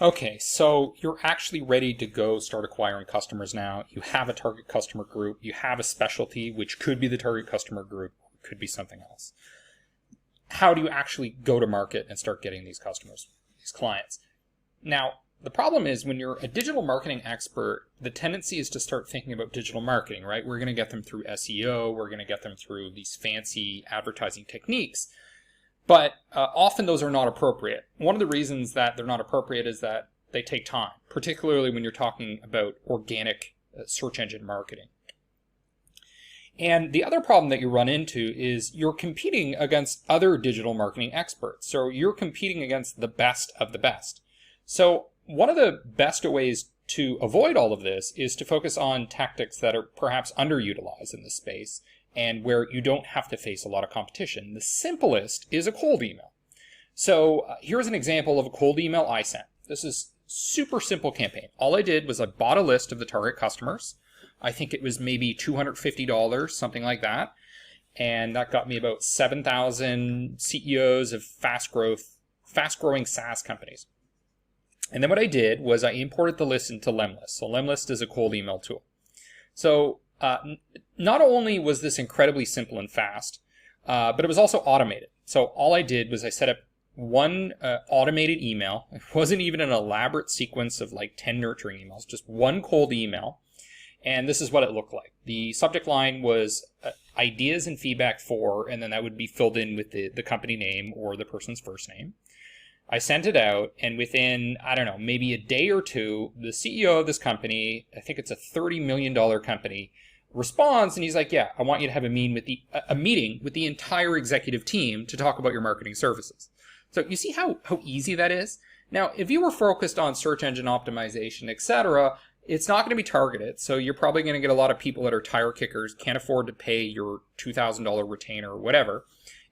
Okay, so you're actually ready to go start acquiring customers now. You have a target customer group, you have a specialty, which could be the target customer group, could be something else. How do you actually go to market and start getting these customers, these clients? Now, the problem is when you're a digital marketing expert, the tendency is to start thinking about digital marketing, right? We're going to get them through SEO, we're going to get them through these fancy advertising techniques. But often those are not appropriate. One of the reasons that they're not appropriate is that they take time, particularly when you're talking about organic search engine marketing. And the other problem that you run into is you're competing against other digital marketing experts. So you're competing against the best of the best. So one of the best ways to avoid all of this is to focus on tactics that are perhaps underutilized in this space and where you don't have to face a lot of competition. The simplest is a cold email. So here's an example of a cold email I sent. This is super simple campaign. All I did was I bought a list of the target customers. I think it was maybe $250, something like that. And that got me about 7,000 CEOs of fast-growing SaaS companies. And then what I did was I imported the list into Lemlist. So Lemlist is a cold email tool. So not only was this incredibly simple and fast, but it was also automated. So all I did was I set up one automated email. It wasn't even an elaborate sequence of like 10 nurturing emails, just one cold email. And this is what it looked like. The subject line was ideas and feedback for, and then that would be filled in with the company name or the person's first name. I sent it out, and within, I don't know, maybe a day or two, the CEO of this company, I think it's a $30 million company, responds, and he's like, yeah, I want you to have a meeting with the entire executive team to talk about your marketing services. So you see how easy that is? Now, if you were focused on search engine optimization, etc., it's not going to be targeted. So you're probably going to get a lot of people that are tire kickers, can't afford to pay your $2,000 retainer or whatever.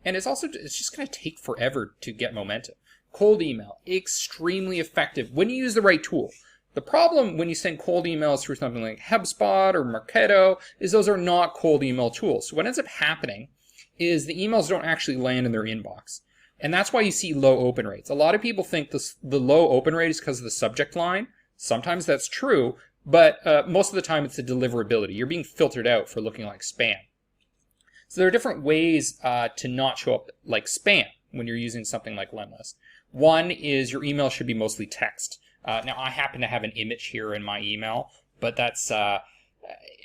And it's just going to take forever to get momentum. Cold email, extremely effective when you use the right tool. The problem when you send cold emails through something like HubSpot or Marketo is those are not cold email tools. So what ends up happening is the emails don't actually land in their inbox. And that's why you see low open rates. A lot of people think the low open rate is because of the subject line. Sometimes that's true, but most of the time it's the deliverability. You're being filtered out for looking like spam. So there are different ways to not show up like spam when you're using something like Lemlist. One is your email should be mostly text. Now, I happen to have an image here in my email, but that's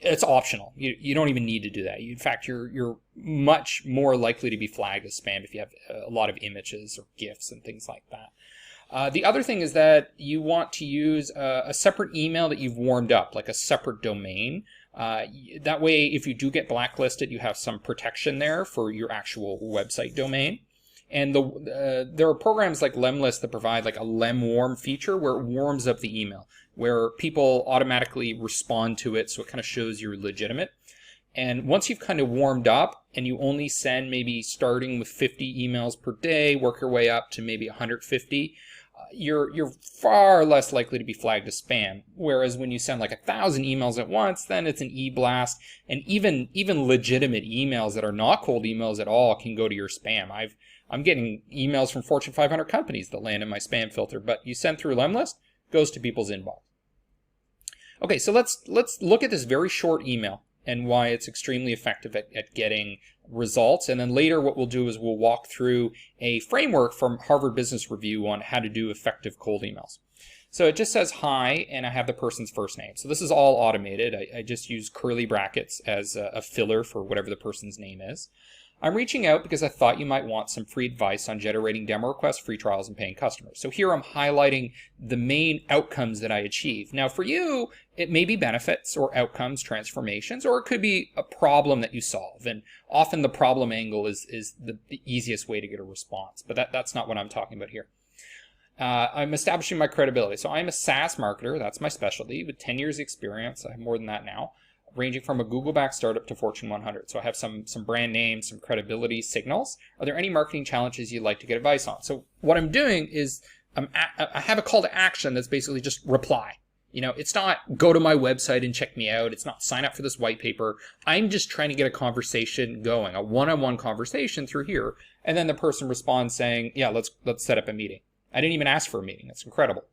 it's optional. You don't even need to do that. In fact, you're much more likely to be flagged as spam if you have a lot of images or GIFs and things like that. The other thing is that you want to use a separate email that you've warmed up, like a separate domain. That way, if you do get blacklisted, you have some protection there for your actual website domain. And there are programs like Lemlist that provide like a LemWarm feature where it warms up the email, where people automatically respond to it, so it kind of shows you're legitimate. And once you've kind of warmed up and you only send maybe starting with 50 emails per day, work your way up to maybe 150, you're far less likely to be flagged as spam. Whereas when you send like 1,000 emails at once, then it's an e-blast. And even legitimate emails that are not cold emails at all can go to your spam. I'm getting emails from Fortune 500 companies that land in my spam filter, but you send through Lemlist, goes to people's inbox. Okay, so let's look at this very short email and why it's extremely effective at getting results. And then later what we'll do is we'll walk through a framework from Harvard Business Review on how to do effective cold emails. So it just says hi, and I have the person's first name. So this is all automated. I just use curly brackets as a filler for whatever the person's name is. I'm reaching out because I thought you might want some free advice on generating demo requests, free trials, and paying customers. So here I'm highlighting the main outcomes that I achieve. Now for you, it may be benefits or outcomes, transformations, or it could be a problem that you solve. And often the problem angle is the easiest way to get a response, but that's not what I'm talking about here. I'm establishing my credibility. So I'm a SaaS marketer, that's my specialty, with 10 years experience. I have more than that now, ranging from a Google-backed startup to Fortune 100. So I have some brand names, some credibility signals. Are there any marketing challenges you'd like to get advice on? So what I'm doing is I have a call to action that's basically just reply. You know, it's not go to my website and check me out. It's not sign up for this white paper. I'm just trying to get a conversation going, a one-on-one conversation through here. And then the person responds saying, yeah, let's set up a meeting. I didn't even ask for a meeting. That's incredible.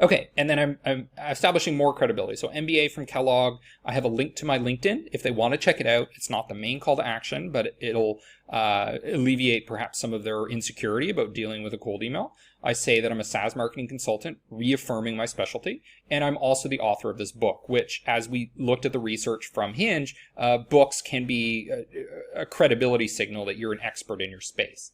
Okay, and then I'm establishing more credibility. So MBA from Kellogg. I have a link to my LinkedIn if they want to check it out. It's not the main call to action, but it'll alleviate perhaps some of their insecurity about dealing with a cold email. I say that I'm a SaaS marketing consultant, reaffirming my specialty, and I'm also the author of this book, which, as we looked at the research from Hinge, books can be a credibility signal that you're an expert in your space.